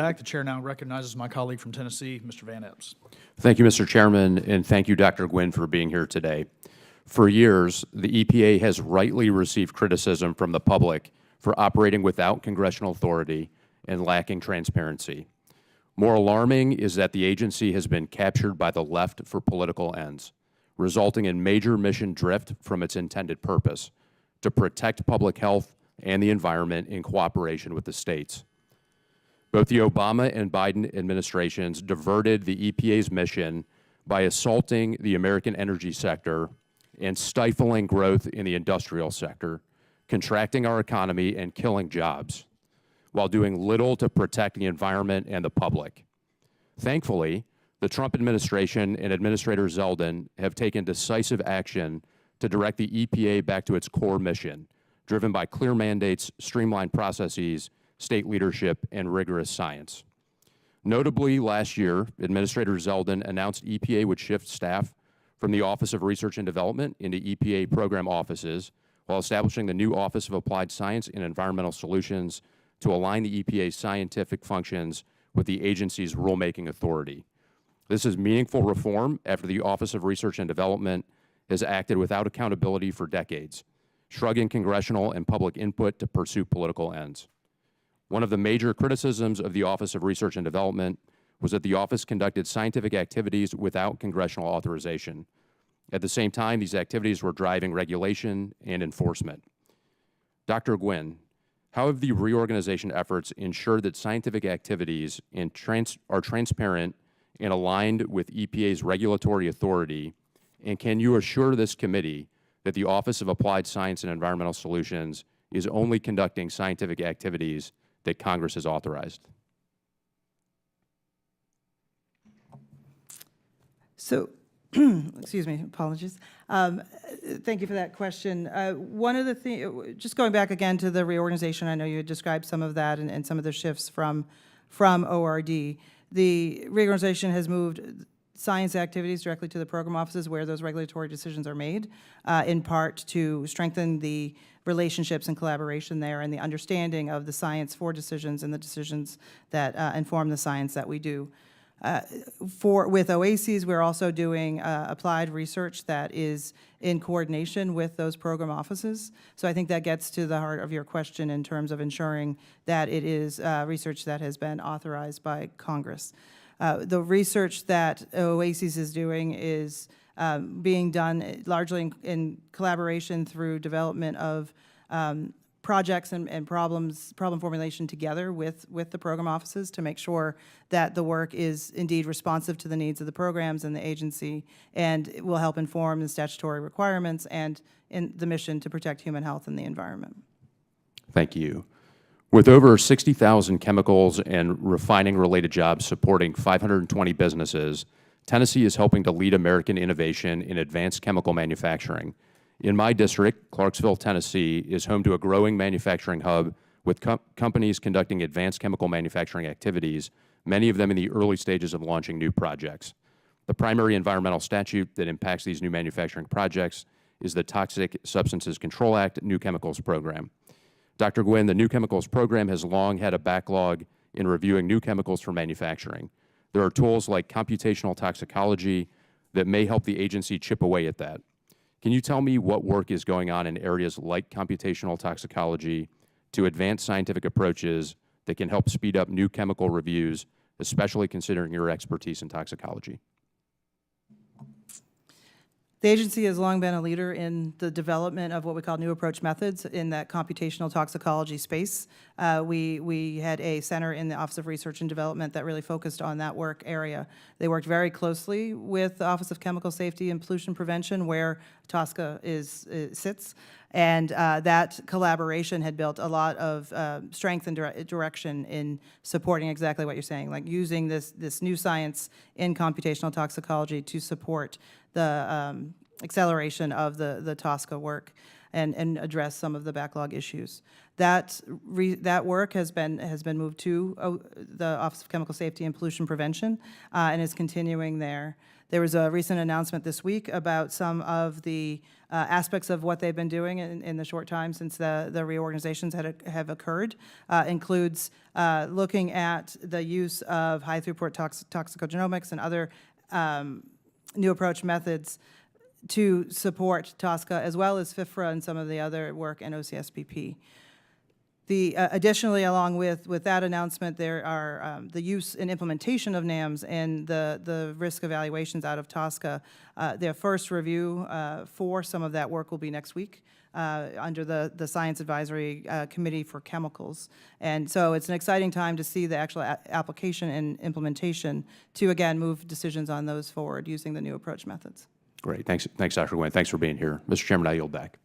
The chair now recognizes my colleague from Tennessee, Mr. Van Epps. Thank you, Mr. Chairman, and thank you, Dr. Gwynn, for being here today. For years, the EPA has rightly received criticism from the public for operating without congressional authority and lacking transparency. More alarming is that the agency has been captured by the left for political ends, resulting in major mission drift from its intended purpose, to protect public health and the environment in cooperation with the states. Both the Obama and Biden administrations diverted the EPA's mission by assaulting the American energy sector and stifling growth in the industrial sector, contracting our economy and killing jobs, while doing little to protect the environment and the public. Thankfully, the Trump administration and Administrator Zeldin have taken decisive action to direct the EPA back to its core mission, driven by clear mandates, streamlined processes, state leadership, and rigorous science. Notably, last year, Administrator Zeldin announced EPA would shift staff from the Office of Research and Development into EPA program offices, while establishing the new Office of Applied Science and Environmental Solutions to align the EPA's scientific functions with the agency's rulemaking authority. This is meaningful reform after the Office of Research and Development has acted without accountability for decades, shrugging congressional and public input to pursue political ends. One of the major criticisms of the Office of Research and Development was that the office conducted scientific activities without congressional authorization. At the same time, these activities were driving regulation and enforcement. Dr. Gwynn, how have the reorganization efforts ensured that scientific activities are transparent and aligned with EPA's regulatory authority, and can you assure this committee that the Office of Applied Science and Environmental Solutions is only conducting scientific activities that Congress has authorized? So, excuse me, apologies. Thank you for that question. One of the things, just going back again to the reorganization, I know you had described some of that and some of the shifts from ORD. The reorganization has moved science activities directly to the program offices where those regulatory decisions are made, in part to strengthen the relationships and collaboration there and the understanding of the science for decisions and the decisions that inform the science that we do. With OASIS, we're also doing applied research that is in coordination with those program offices. So I think that gets to the heart of your question in terms of ensuring that it is research that has been authorized by Congress. The research that OASIS is doing is being done largely in collaboration through development of projects and problem formulation together with the program offices to make sure that the work is indeed responsive to the needs of the programs and the agency, and it will help inform the statutory requirements and in the mission to protect human health and the environment. Thank you. With over 60,000 chemicals and refining-related jobs supporting 520 businesses, Tennessee is helping to lead American innovation in advanced chemical manufacturing. In my district, Clarksville, Tennessee, is home to a growing manufacturing hub with companies conducting advanced chemical manufacturing activities, many of them in the early stages of launching new projects. The primary environmental statute that impacts these new manufacturing projects is the Toxic Substances Control Act New Chemicals Program. Dr. Gwynn, the New Chemicals Program has long had a backlog in reviewing new chemicals for manufacturing. There are tools like computational toxicology that may help the agency chip away at that. Can you tell me what work is going on in areas like computational toxicology to advance scientific approaches that can help speed up new chemical reviews, especially considering your expertise in toxicology? The agency has long been a leader in the development of what we call new approach methods in that computational toxicology space. We had a center in the Office of Research and Development that really focused on that work area. They worked very closely with the Office of Chemical Safety and Pollution Prevention, where TSCA sits, and that collaboration had built a lot of strength and direction in supporting exactly what you're saying, like using this new science in computational toxicology to support the acceleration of the TSCA work and address some of the backlog issues. That work has been moved to the Office of Chemical Safety and Pollution Prevention and is continuing there. There was a recent announcement this week about some of the aspects of what they've been doing in the short time since the reorganizations have occurred. Includes looking at the use of high-throughput toxicogenomics and other new approach methods to support TSCA, as well as FIFRA and some of the other work in OCSPP. Additionally, along with that announcement, there are the use and implementation of NAMs and the risk evaluations out of TSCA. Their first review for some of that work will be next week under the Science Advisory Committee for Chemicals. And so it's an exciting time to see the actual application and implementation to, again, move decisions on those forward using the new approach methods. Great. Thanks, Dr. Gwynn. Thanks for being here. Mr. Chairman, I yield back.